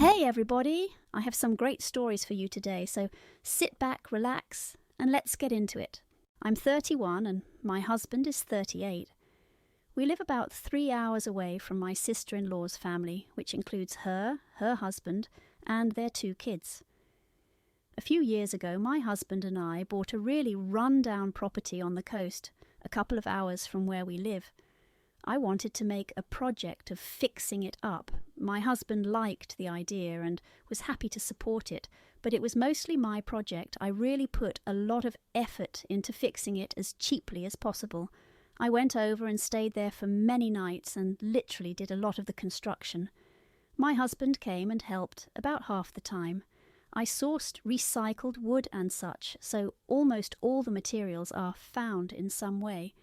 Hey everybody! I have some great stories for you today, so sit back, relax, and let's get into it. I'm 31 and my husband is 38. We live about 3 hours away from my sister-in-law's family, which includes her husband, and their 2 kids. A few years ago, my husband and I bought a really run-down property on the coast, a couple of hours from where we live. I wanted to make a project of fixing it up. My husband liked the idea and was happy to support it, but it was mostly my project. I really put a lot of effort into fixing it as cheaply as possible. I went over and stayed there for many nights and literally did a lot of the construction. My husband came and helped about half the time. I sourced recycled wood and such, so almost all the materials are found in some way.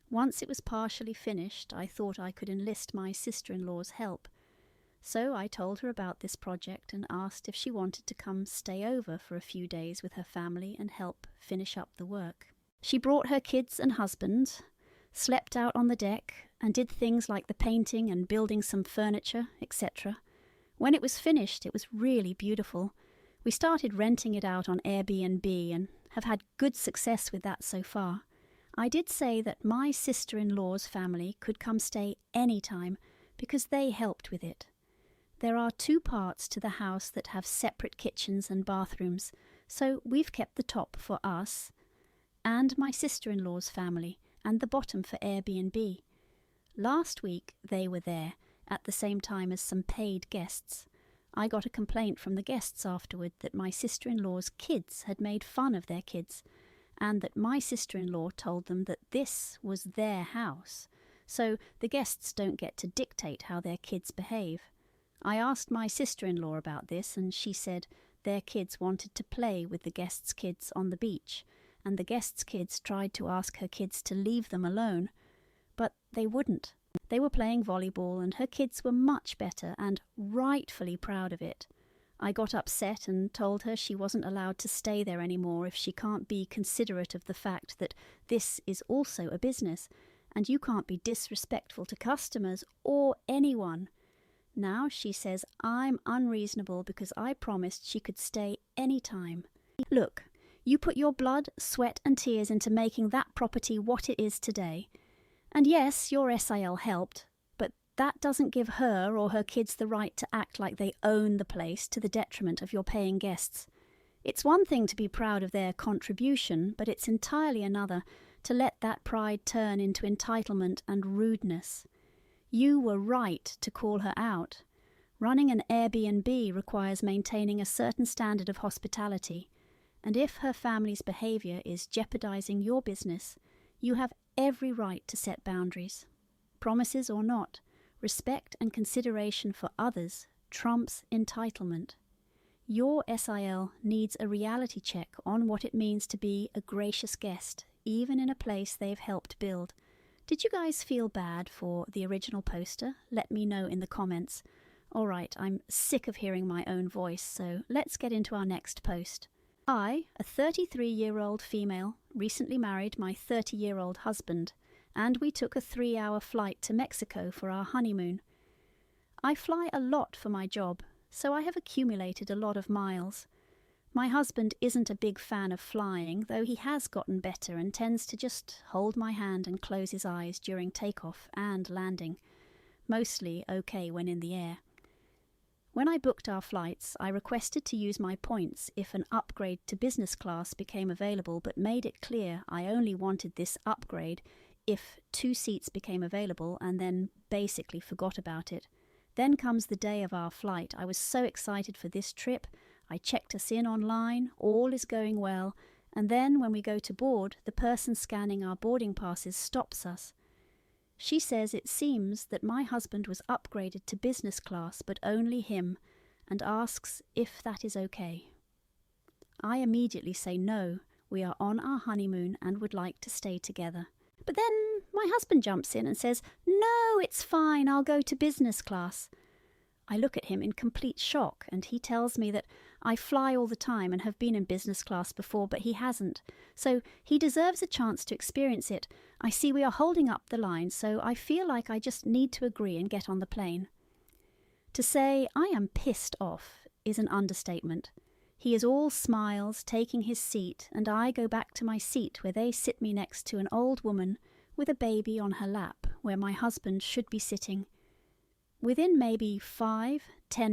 Once it was partially finished, I thought I could enlist my sister-in-law's help. So I told her about this project and asked if she wanted to come stay over for a few days with her family and help finish up the work. She brought her kids and husband, slept out on the deck, and did things like the painting and building some furniture, etc. When it was finished, it was really beautiful. We started renting it out on Airbnb and have had good success with that so far. I did say that my sister-in-law's family could come stay any time because they helped with it. There are 2 parts to the house that have separate kitchens and bathrooms, so we've kept the top for us and my sister-in-law's family and the bottom for Airbnb. Last week they were there at the same time as some paid guests. I got a complaint from the guests afterward that my sister-in-law's kids had made fun of their kids, and that my sister-in-law told them that this was their house, so the guests don't get to dictate how their kids behave. I asked my sister-in-law about this, and she said their kids wanted to play with the guests' kids on the beach, and the guests' kids tried to ask her kids to leave them alone, but they wouldn't. They were playing volleyball, and her kids were much better and rightfully proud of it. I got upset and told her she wasn't allowed to stay there anymore if she can't be considerate of the fact that this is also a business, and you can't be disrespectful to customers or anyone. Now she says I'm unreasonable because I promised she could stay any time. Look, you put your blood, sweat and tears into making that property what it is today. And yes, your SIL helped, but that doesn't give her or her kids the right to act like they own the place to the detriment of your paying guests. It's one thing to be proud of their contribution, but it's entirely another to let that pride turn into entitlement and rudeness. You were right to call her out. Running an Airbnb requires maintaining a certain standard of hospitality, and if her family's behaviour is jeopardizing your business, you have every right to set boundaries. Promises or not, respect and consideration for others trumps entitlement. Your SIL needs a reality check on what it means to be a gracious guest, even in a place they've helped build. Did you guys feel bad for the original poster? Let me know in the comments. All right, I'm sick of hearing my own voice, so let's get into our next post. I, a 33-year-old female, recently married my 30-year-old husband, and we took a 3-hour flight to Mexico for our honeymoon. I fly a lot for my job, so I have accumulated a lot of miles. My husband isn't a big fan of flying, though he has gotten better and tends to just hold my hand and close his eyes during takeoff and landing. Mostly okay when in the air. When I booked our flights, I requested to use my points if an upgrade to business class became available, but made it clear I only wanted this upgrade if 2 seats became available, and then basically forgot about it. Then comes the day of our flight. I was so excited for this trip. I checked us in online, all is going well, and then when we go to board, the person scanning our boarding passes stops us. She says it seems that my husband was upgraded to business class, but only him, and asks if that is okay. I immediately say no, we are on our honeymoon and would like to stay together. But then my husband jumps in and says, "No, it's fine, I'll go to business class." I look at him in complete shock, and he tells me that I fly all the time and have been in business class before, but he hasn't. So he deserves a chance to experience it. I see we are holding up the line, so I feel like I just need to agree and get on the plane. To say I am pissed off is an understatement. He is all smiles, taking his seat, and I go back to my seat where they sit me next to an old woman with a baby on her lap where my husband should be sitting. Within maybe 5-10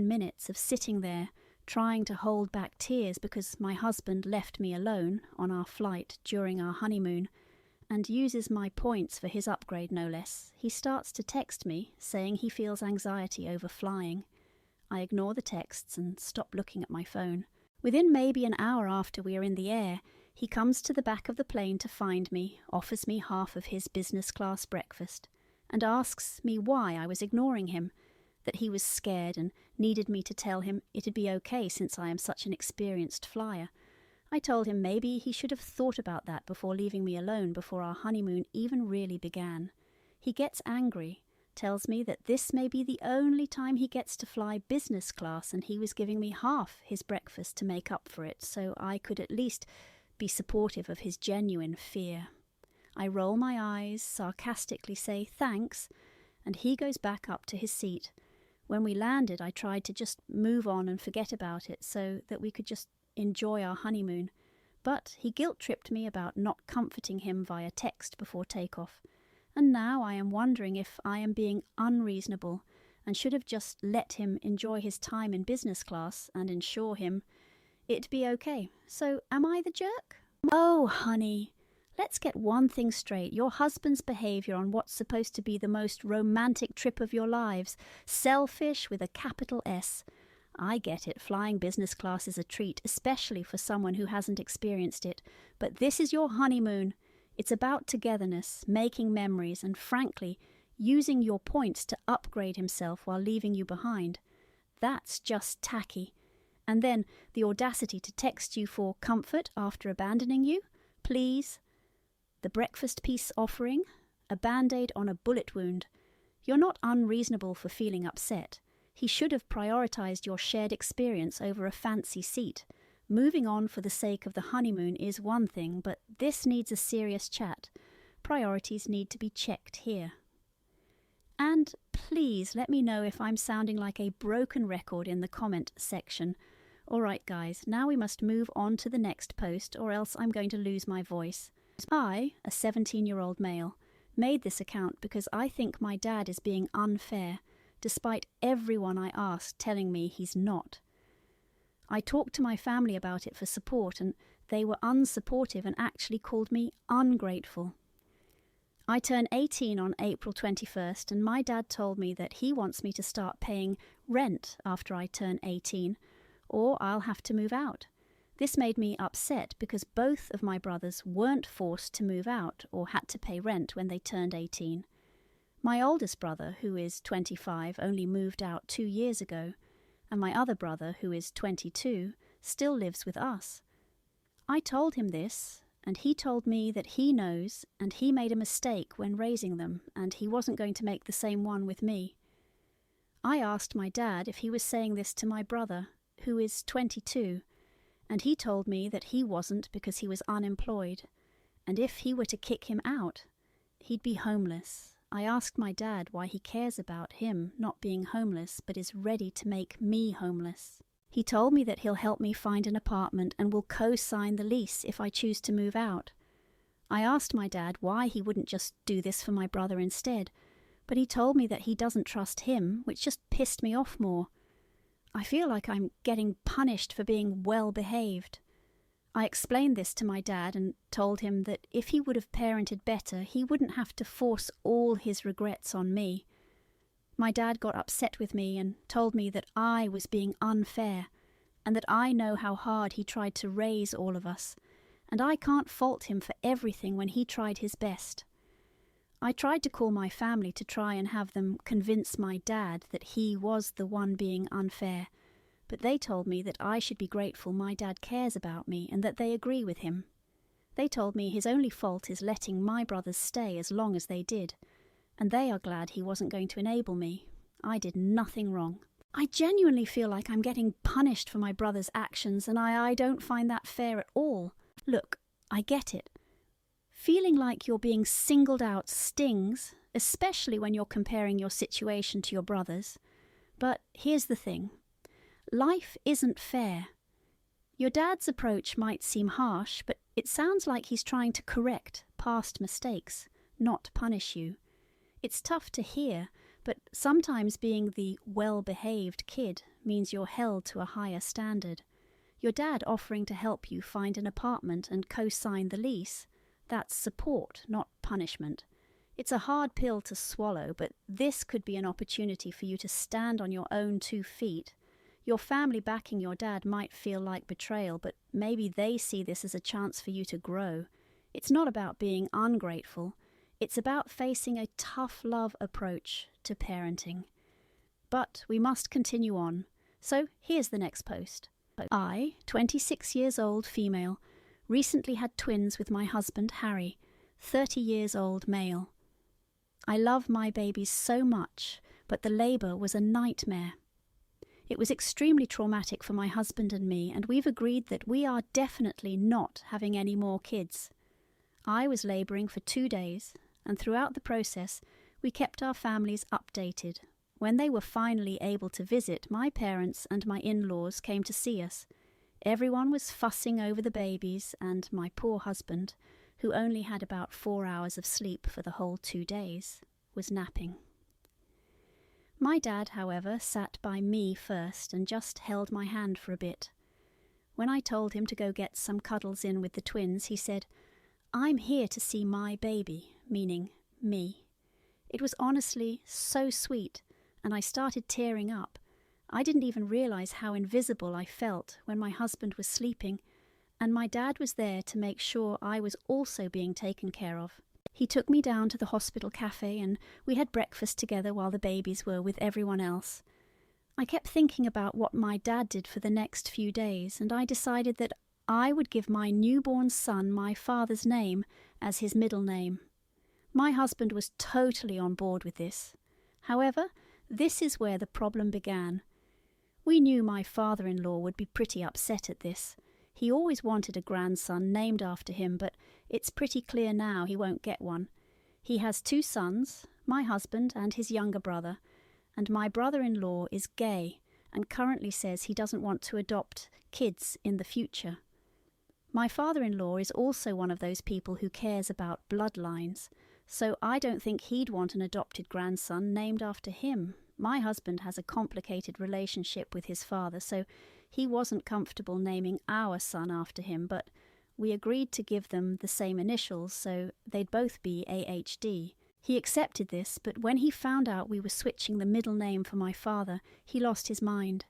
minutes of sitting there, trying to hold back tears because my husband left me alone on our flight during our honeymoon, and uses my points for his upgrade no less, he starts to text me saying he feels anxiety over flying. I ignore the texts and stop looking at my phone. Within maybe an hour after we are in the air, he comes to the back of the plane to find me, offers me half of his business class breakfast, and asks me why I was ignoring him, that he was scared and needed me to tell him it'd be okay since I am such an experienced flyer. I told him maybe he should have thought about that before leaving me alone before our honeymoon even really began. He gets angry, tells me that this may be the only time he gets to fly business class, and he was giving me half his breakfast to make up for it, so I could at least be supportive of his genuine fear. I roll my eyes, sarcastically say thanks, and he goes back up to his seat. When we landed, I tried to just move on and forget about it so that we could just enjoy our honeymoon, but he guilt-tripped me about not comforting him via text before takeoff, and now I am wondering if I am being unreasonable and should have just let him enjoy his time in business class and ensure him it'd be okay. So am I the jerk? Oh, honey, let's get one thing straight. Your husband's behaviour on what's supposed to be the most romantic trip of your lives, selfish with a capital S. I get it, flying business class is a treat, especially for someone who hasn't experienced it. But this is your honeymoon. It's about togetherness, making memories, and frankly, using your points to upgrade himself while leaving you behind. That's just tacky. And then the audacity to text you for comfort after abandoning you? Please. The breakfast piece offering? A band-aid on a bullet wound. You're not unreasonable for feeling upset. He should have prioritised your shared experience over a fancy seat. Moving on for the sake of the honeymoon is one thing, but this needs a serious chat. Priorities need to be checked here. And please let me know if I'm sounding like a broken record in the comment section. Alright guys, now we must move on to the next post or else I'm going to lose my voice. I, a 17-year-old male, made this account because I think my dad is being unfair, despite everyone I asked telling me he's not. I talked to my family about it for support, and they were unsupportive and actually called me ungrateful. I turn 18 on April 21st, and my dad told me that he wants me to start paying rent after I turn 18, or I'll have to move out. This made me upset because both of my brothers weren't forced to move out or had to pay rent when they turned 18. My oldest brother, who is 25, only moved out 2 years ago, and my other brother, who is 22, still lives with us. I told him this, and he told me that he knows and he made a mistake when raising them, and he wasn't going to make the same one with me. I asked my dad if he was saying this to my brother, who is 22, and he told me that he wasn't because he was unemployed, and if he were to kick him out, he'd be homeless. I asked my dad why he cares about him not being homeless but is ready to make me homeless. He told me that he'll help me find an apartment and will co-sign the lease if I choose to move out. I asked my dad why he wouldn't just do this for my brother instead, but he told me that he doesn't trust him, which just pissed me off more. I feel like I'm getting punished for being well-behaved. I explained this to my dad and told him that if he would have parented better, he wouldn't have to force all his regrets on me. My dad got upset with me and told me that I was being unfair, and that I know how hard he tried to raise all of us, and I can't fault him for everything when he tried his best. I tried to call my family to try and have them convince my dad that he was the one being unfair, but they told me that I should be grateful my dad cares about me and that they agree with him. They told me his only fault is letting my brothers stay as long as they did, and they are glad he wasn't going to enable me. I did nothing wrong. I genuinely feel like I'm getting punished for my brother's actions, and I don't find that fair at all. Look, I get it. Feeling like you're being singled out stings, especially when you're comparing your situation to your brother's. But here's the thing. Life isn't fair. Your dad's approach might seem harsh, but it sounds like he's trying to correct past mistakes, not punish you. It's tough to hear, but sometimes being the well-behaved kid means you're held to a higher standard. Your dad offering to help you find an apartment and co-sign the lease, that's support, not punishment. It's a hard pill to swallow, but this could be an opportunity for you to stand on your own 2 feet. Your family backing your dad might feel like betrayal, but maybe they see this as a chance for you to grow. It's not about being ungrateful. It's about facing a tough love approach to parenting. But we must continue on. So here's the next post. I, 26 years old female, recently had twins with my husband Harry, 30 years old male. I love my babies so much, but the labour was a nightmare. It was extremely traumatic for my husband and me, and we've agreed that we are definitely not having any more kids. I was labouring for 2 days, and throughout the process, we kept our families updated. When they were finally able to visit, my parents and my in-laws came to see us. Everyone was fussing over the babies, and my poor husband, who only had about 4 hours of sleep for the whole 2 days, was napping. My dad, however, sat by me first and just held my hand for a bit. When I told him to go get some cuddles in with the twins, he said, "I'm here to see my baby," meaning me. It was honestly so sweet, and I started tearing up. I didn't even realize how invisible I felt when my husband was sleeping, and my dad was there to make sure I was also being taken care of. He took me down to the hospital cafe and we had breakfast together while the babies were with everyone else. I kept thinking about what my dad did for the next few days, and I decided that I would give my newborn son my father's name as his middle name. My husband was totally on board with this. However, this is where the problem began. We knew my father-in-law would be pretty upset at this. He always wanted a grandson named after him, but it's pretty clear now he won't get one. He has 2 sons, my husband and his younger brother, and my brother-in-law is gay and currently says he doesn't want to adopt kids in the future. My father-in-law is also one of those people who cares about bloodlines, so I don't think he'd want an adopted grandson named after him. My husband has a complicated relationship with his father, so he wasn't comfortable naming our son after him, but we agreed to give them the same initials, so they'd both be AHD. He accepted this, but when he found out we were switching the middle name for my father, he lost his mind.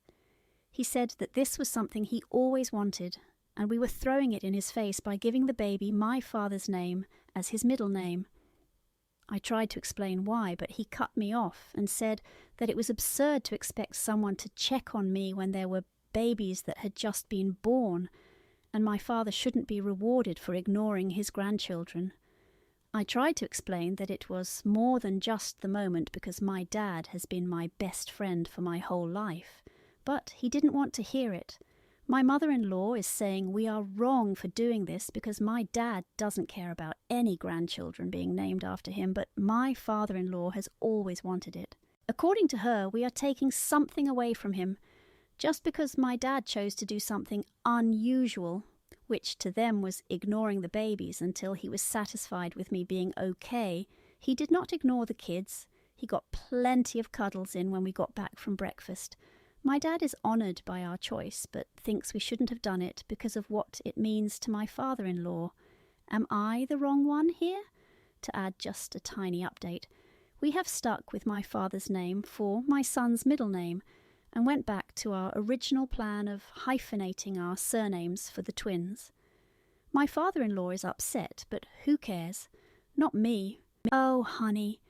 He said that this was something he always wanted, and we were throwing it in his face by giving the baby my father's name as his middle name. I tried to explain why, but he cut me off and said that it was absurd to expect someone to check on me when there were babies that had just been born, and my father shouldn't be rewarded for ignoring his grandchildren. I tried to explain that it was more than just the moment because my dad has been my best friend for my whole life, but he didn't want to hear it. My mother-in-law is saying we are wrong for doing this because my dad doesn't care about any grandchildren being named after him, but my father-in-law has always wanted it. According to her, we are taking something away from him. Just because my dad chose to do something unusual, which to them was ignoring the babies until he was satisfied with me being okay, he did not ignore the kids. He got plenty of cuddles in when we got back from breakfast. My dad is honoured by our choice, but thinks we shouldn't have done it because of what it means to my father-in-law. Am I the wrong one here? To add just a tiny update, we have stuck with my father's name for my son's middle name, and went back to our original plan of hyphenating our surnames for the twins. My father-in-law is upset, but who cares? Not me. Oh, honey.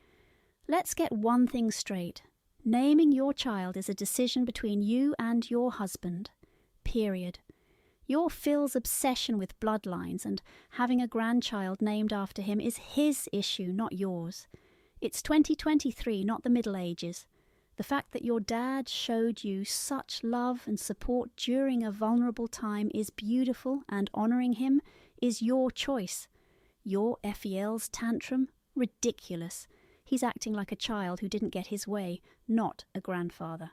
Let's get one thing straight. Naming your child is a decision between you and your husband. Period. Your Phil's obsession with bloodlines and having a grandchild named after him is his issue, not yours. It's 2023, not the Middle Ages. The fact that your dad showed you such love and support during a vulnerable time is beautiful, and honouring him is your choice. Your FEL's tantrum? Ridiculous. He's acting like a child who didn't get his way, not a grandfather.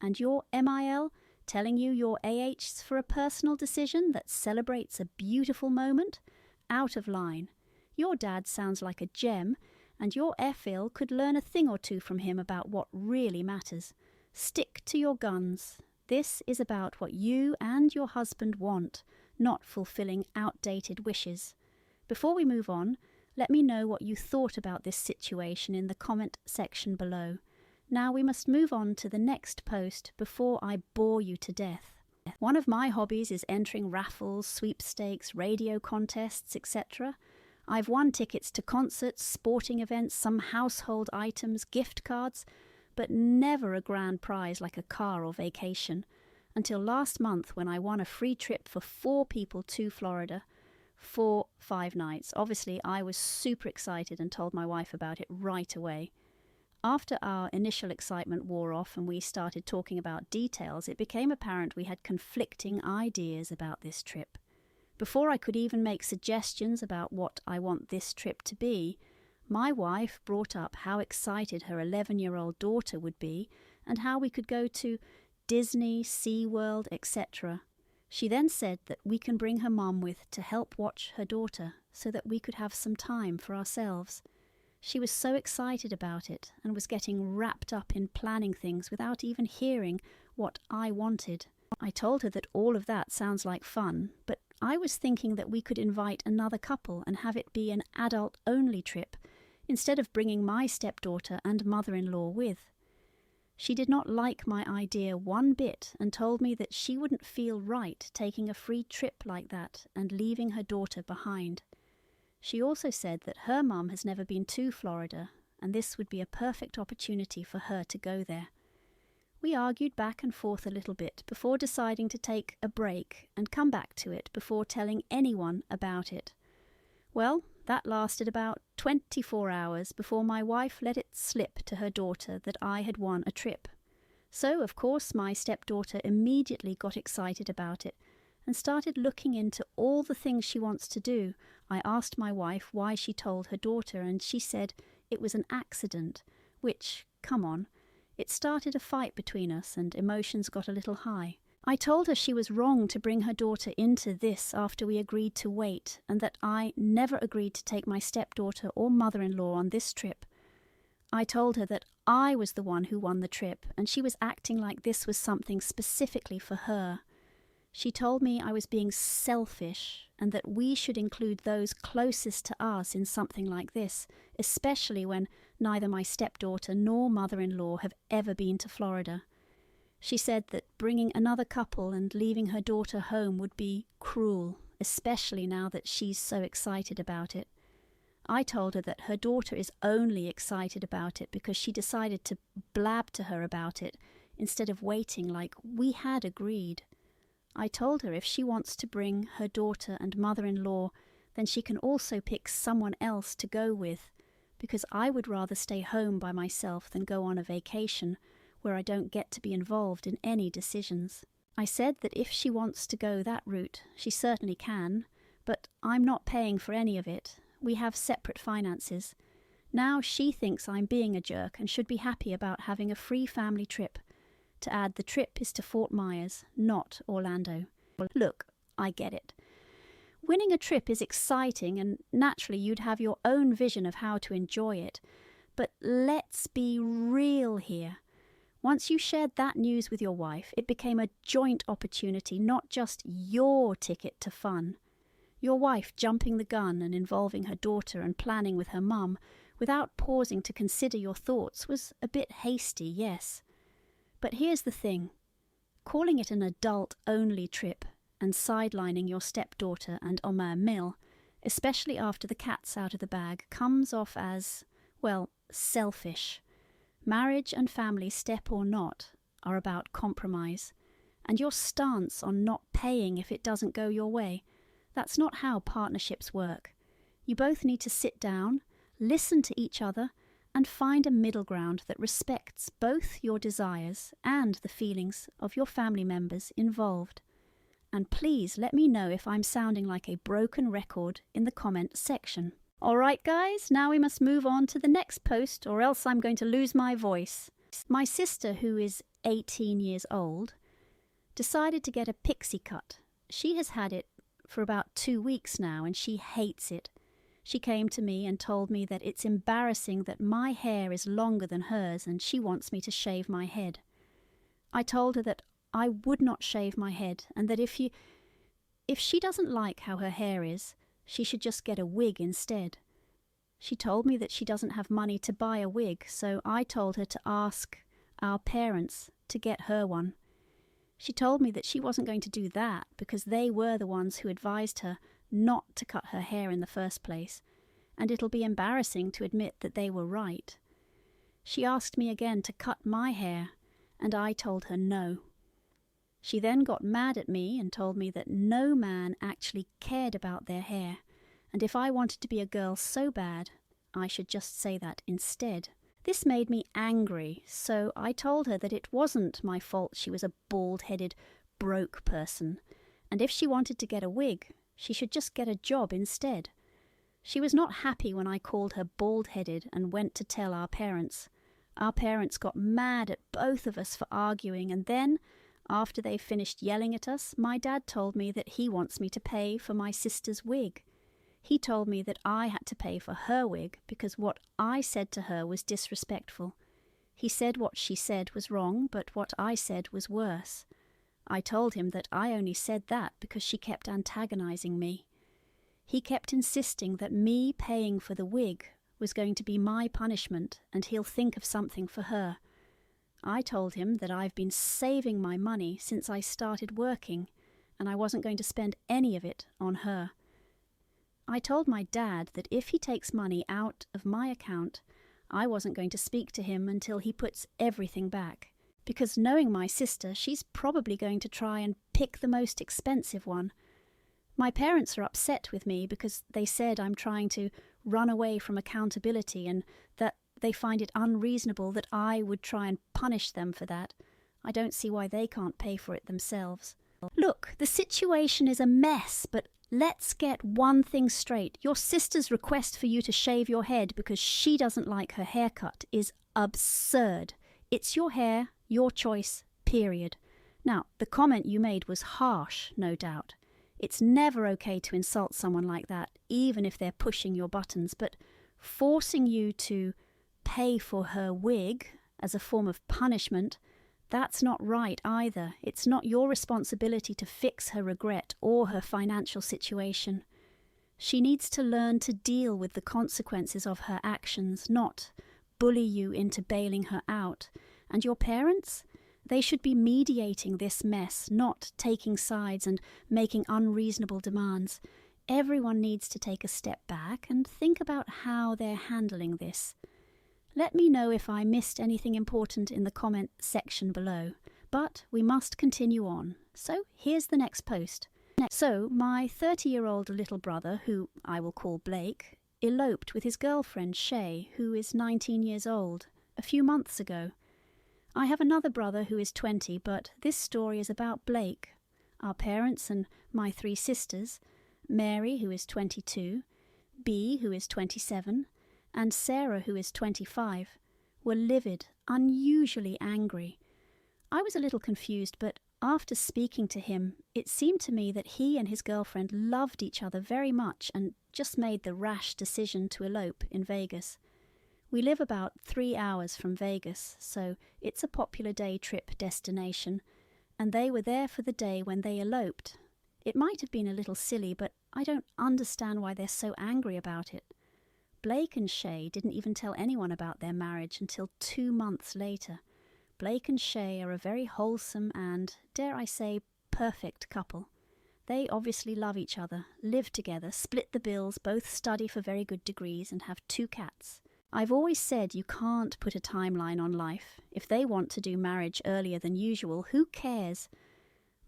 And your MIL telling you your AH's for a personal decision that celebrates a beautiful moment? Out of line. Your dad sounds like a gem, and your FIL could learn a thing or two from him about what really matters. Stick to your guns. This is about what you and your husband want, not fulfilling outdated wishes. Before we move on, let me know what you thought about this situation in the comment section below. Now we must move on to the next post before I bore you to death. One of my hobbies is entering raffles, sweepstakes, radio contests, etc. I've won tickets to concerts, sporting events, some household items, gift cards, but never a grand prize like a car or vacation. Until last month when I won a free trip for 4 people to Florida for 5 nights. Obviously, I was super excited and told my wife about it right away. After our initial excitement wore off and we started talking about details, it became apparent we had conflicting ideas about this trip. Before I could even make suggestions about what I want this trip to be, my wife brought up how excited her 11-year-old daughter would be and how we could go to Disney, SeaWorld, etc. She then said that we can bring her mum with to help watch her daughter so that we could have some time for ourselves. She was so excited about it and was getting wrapped up in planning things without even hearing what I wanted. I told her that all of that sounds like fun, but I was thinking that we could invite another couple and have it be an adult-only trip, instead of bringing my stepdaughter and mother-in-law with. She did not like my idea one bit and told me that she wouldn't feel right taking a free trip like that and leaving her daughter behind. She also said that her mum has never been to Florida, and this would be a perfect opportunity for her to go there. We argued back and forth a little bit before deciding to take a break and come back to it before telling anyone about it. Well, that lasted about 24 hours before my wife let it slip to her daughter that I had won a trip. So, of course, my stepdaughter immediately got excited about it and started looking into all the things she wants to do. I asked my wife why she told her daughter, and she said it was an accident, which, come on, it started a fight between us and emotions got a little high. I told her she was wrong to bring her daughter into this after we agreed to wait, and that I never agreed to take my stepdaughter or mother-in-law on this trip. I told her that I was the one who won the trip, and she was acting like this was something specifically for her. She told me I was being selfish and that we should include those closest to us in something like this, especially when neither my stepdaughter nor mother-in-law have ever been to Florida. She said that bringing another couple and leaving her daughter home would be cruel, especially now that she's so excited about it. I told her that her daughter is only excited about it because she decided to blab to her about it instead of waiting like we had agreed. I told her if she wants to bring her daughter and mother-in-law, then she can also pick someone else to go with, because I would rather stay home by myself than go on a vacation where I don't get to be involved in any decisions. I said that if she wants to go that route, she certainly can, but I'm not paying for any of it. We have separate finances. Now she thinks I'm being a jerk and should be happy about having a free family trip. To add, the trip is to Fort Myers, not Orlando. Look, I get it. Winning a trip is exciting and naturally you'd have your own vision of how to enjoy it. But let's be real here. Once you shared that news with your wife, it became a joint opportunity, not just your ticket to fun. Your wife jumping the gun and involving her daughter and planning with her mum without pausing to consider your thoughts was a bit hasty, yes. But here's the thing. Calling it an adult-only trip and sidelining your stepdaughter and Omer Mill, especially after the cat's out of the bag, comes off as, well, selfish. Marriage and family, step or not, are about compromise. And your stance on not paying if it doesn't go your way, that's not how partnerships work. You both need to sit down, listen to each other, and find a middle ground that respects both your desires and the feelings of your family members involved. And please let me know if I'm sounding like a broken record in the comment section. Alright guys, now we must move on to the next post or else I'm going to lose my voice. My sister, who is 18 years old, decided to get a pixie cut. She has had it for about 2 weeks now, and she hates it. She came to me and told me that it's embarrassing that my hair is longer than hers, and she wants me to shave my head. I told her that I would not shave my head, and that if she doesn't like how her hair is, she should just get a wig instead. She told me that she doesn't have money to buy a wig, so I told her to ask our parents to get her one. She told me that she wasn't going to do that because they were the ones who advised her not to cut her hair in the first place, and it'll be embarrassing to admit that they were right. She asked me again to cut my hair, and I told her no. She then got mad at me and told me that no man actually cared about their hair, and if I wanted to be a girl so bad, I should just say that instead. This made me angry, so I told her that it wasn't my fault she was a bald-headed, broke person, and if she wanted to get a wig, she should just get a job instead. She was not happy when I called her bald-headed and went to tell our parents. Our parents got mad at both of us for arguing, and then, after they finished yelling at us, my dad told me that he wants me to pay for my sister's wig. He told me that I had to pay for her wig because what I said to her was disrespectful. He said what she said was wrong, but what I said was worse. I told him that I only said that because she kept antagonizing me. He kept insisting that me paying for the wig was going to be my punishment and he'll think of something for her. I told him that I've been saving my money since I started working and I wasn't going to spend any of it on her. I told my dad that if he takes money out of my account, I wasn't going to speak to him until he puts everything back, because knowing my sister, she's probably going to try and pick the most expensive one. My parents are upset with me because they said I'm trying to run away from accountability and that they find it unreasonable that I would try and punish them for that. I don't see why they can't pay for it themselves. Look, the situation is a mess, but let's get one thing straight. Your sister's request for you to shave your head because she doesn't like her haircut is absurd. It's your hair, your choice, period. Now, the comment you made was harsh, no doubt. It's never okay to insult someone like that, even if they're pushing your buttons, but forcing you to pay for her wig as a form of punishment, that's not right either. It's not your responsibility to fix her regret or her financial situation. She needs to learn to deal with the consequences of her actions, not bully you into bailing her out. And your parents? They should be mediating this mess, not taking sides and making unreasonable demands. Everyone needs to take a step back and think about how they're handling this. Let me know if I missed anything important in the comment section below, but we must continue on. So here's the next post. So my 30-year-old little brother, who I will call Blake, eloped with his girlfriend Shay, who is 19 years old, a few months ago. I have another brother who is 20, but this story is about Blake. Our parents and my 3 sisters, Mary, who is 22, Bea, who is 27, and Sarah, who is 25, were livid, unusually angry. I was a little confused, but after speaking to him, it seemed to me that he and his girlfriend loved each other very much and just made the rash decision to elope in Vegas. We live about 3 hours from Vegas, so it's a popular day trip destination, and they were there for the day when they eloped. It might have been a little silly, but I don't understand why they're so angry about it. Blake and Shay didn't even tell anyone about their marriage until 2 months later. Blake and Shay are a very wholesome and, dare I say, perfect couple. They obviously love each other, live together, split the bills, both study for very good degrees, and have 2 cats. I've always said you can't put a timeline on life. If they want to do marriage earlier than usual, who cares?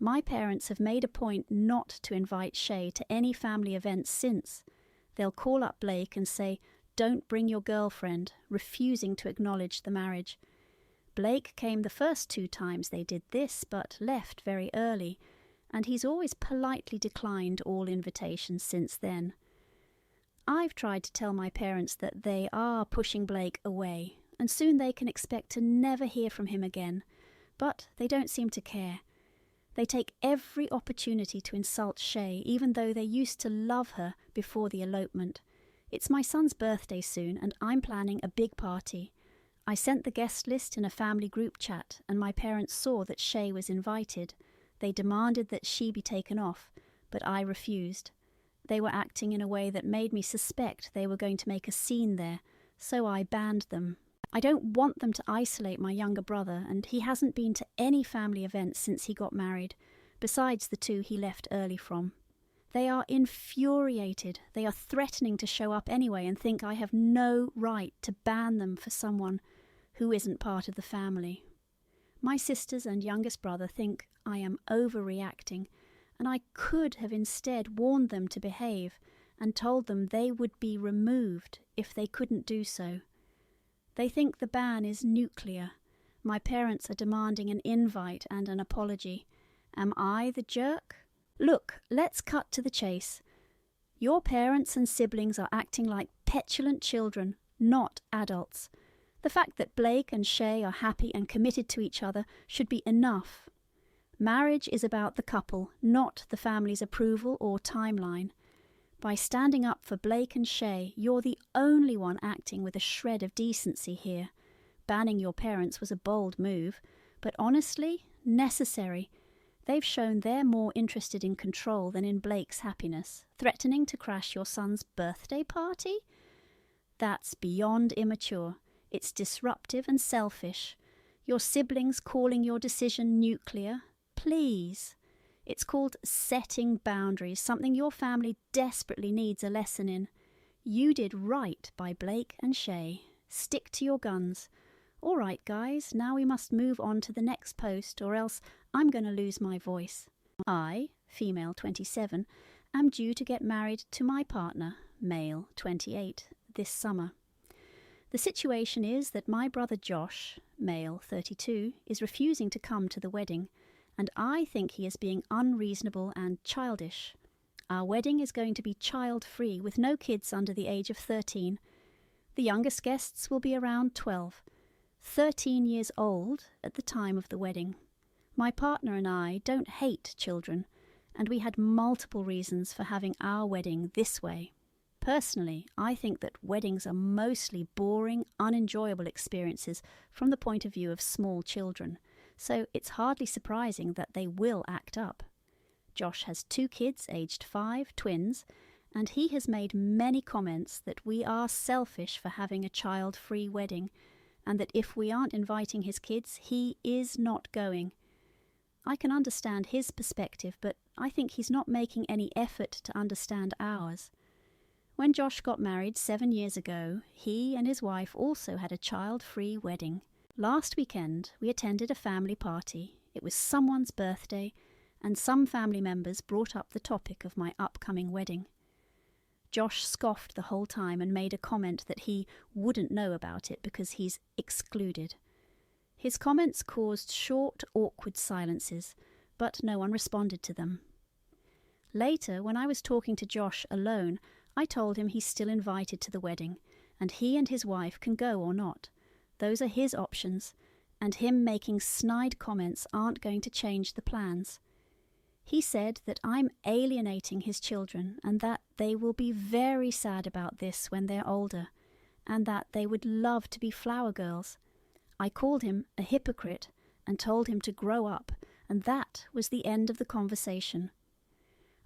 My parents have made a point not to invite Shay to any family events since. They'll call up Blake and say, "Don't bring your girlfriend," refusing to acknowledge the marriage. Blake came the first 2 times they did this, but left very early, and he's always politely declined all invitations since then. I've tried to tell my parents that they are pushing Blake away, and soon they can expect to never hear from him again. But they don't seem to care. They take every opportunity to insult Shay, even though they used to love her before the elopement. It's my son's birthday soon, and I'm planning a big party. I sent the guest list in a family group chat, and my parents saw that Shay was invited. They demanded that she be taken off, but I refused. They were acting in a way that made me suspect they were going to make a scene there, so I banned them. I don't want them to isolate my younger brother, and he hasn't been to any family events since he got married, besides the 2 he left early from. They are infuriated. They are threatening to show up anyway and think I have no right to ban them for someone who isn't part of the family. My sisters and youngest brother think I am overreacting, and I could have instead warned them to behave and told them they would be removed if they couldn't do so. They think the ban is nuclear. My parents are demanding an invite and an apology. Am I the jerk? Look, let's cut to the chase. Your parents and siblings are acting like petulant children, not adults. The fact that Blake and Shay are happy and committed to each other should be enough. Marriage is about the couple, not the family's approval or timeline. By standing up for Blake and Shay, you're the only one acting with a shred of decency here. Banning your parents was a bold move, but honestly, necessary. They've shown they're more interested in control than in Blake's happiness, threatening to crash your son's birthday party? That's beyond immature. It's disruptive and selfish. Your siblings calling your decision nuclear? Please. It's called setting boundaries, something your family desperately needs a lesson in. You did right by Blake and Shay. Stick to your guns. All right, guys, now we must move on to the next post, or else I'm going to lose my voice. I, female 27, am due to get married to my partner, male 28, this summer. The situation is that my brother Josh, male 32, is refusing to come to the wedding, and I think he is being unreasonable and childish. Our wedding is going to be child-free, with no kids under the age of 13. The youngest guests will be around 12, 13 years old at the time of the wedding. My partner and I don't hate children, and we had multiple reasons for having our wedding this way. Personally, I think that weddings are mostly boring, unenjoyable experiences from the point of view of small children, so it's hardly surprising that they will act up. Josh has 2 kids, aged 5, twins, and he has made many comments that we are selfish for having a child-free wedding, and that if we aren't inviting his kids, he is not going. I can understand his perspective, but I think he's not making any effort to understand ours. When Josh got married 7 years ago, he and his wife also had a child-free wedding. Last weekend, we attended a family party. It was someone's birthday, and some family members brought up the topic of my upcoming wedding. Josh scoffed the whole time and made a comment that he wouldn't know about it because he's excluded. His comments caused short, awkward silences, but no one responded to them. Later, when I was talking to Josh alone, I told him he's still invited to the wedding, and he and his wife can go or not. Those are his options, and him making snide comments aren't going to change the plans. He said that I'm alienating his children and that they will be very sad about this when they're older, and that they would love to be flower girls. I called him a hypocrite and told him to grow up, and that was the end of the conversation.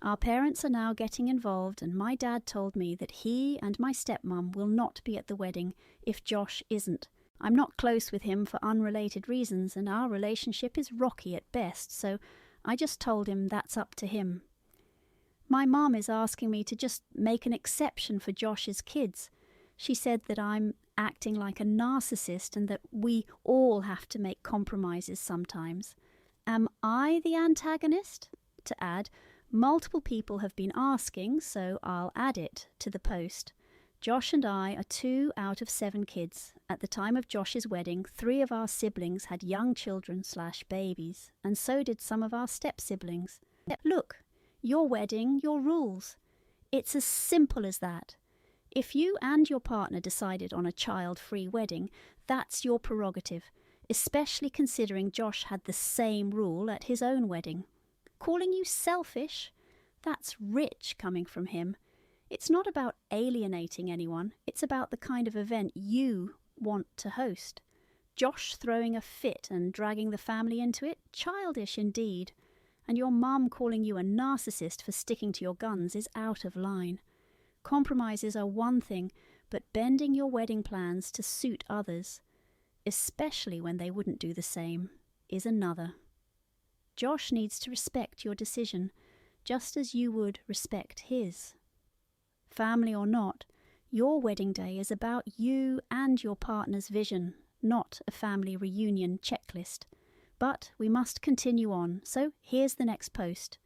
Our parents are now getting involved, and my dad told me that he and my stepmom will not be at the wedding if Josh isn't. I'm not close with him for unrelated reasons, and our relationship is rocky at best, so I just told him that's up to him. My mom is asking me to just make an exception for Josh's kids. She said that I'm acting like a narcissist and that we all have to make compromises sometimes. Am I the antagonist? To add, multiple people have been asking, so I'll add it to the post. Josh and I are 2 out of 7 kids. At the time of Josh's wedding, 3 of our siblings had young children/babies, and so did some of our step-siblings. Look, your wedding, your rules. It's as simple as that. If you and your partner decided on a child-free wedding, that's your prerogative. especially considering Josh had the same rule at his own wedding. Calling you selfish? That's rich coming from him. It's not about alienating anyone, it's about the kind of event you want to host. Josh throwing a fit and dragging the family into it? Childish indeed. And your mum calling you a narcissist for sticking to your guns is out of line. Compromises are one thing, but bending your wedding plans to suit others, especially when they wouldn't do the same, is another. Josh needs to respect your decision, just as you would respect his. Family or not, your wedding day is about you and your partner's vision, not a family reunion checklist. But we must continue on, so here's the next post.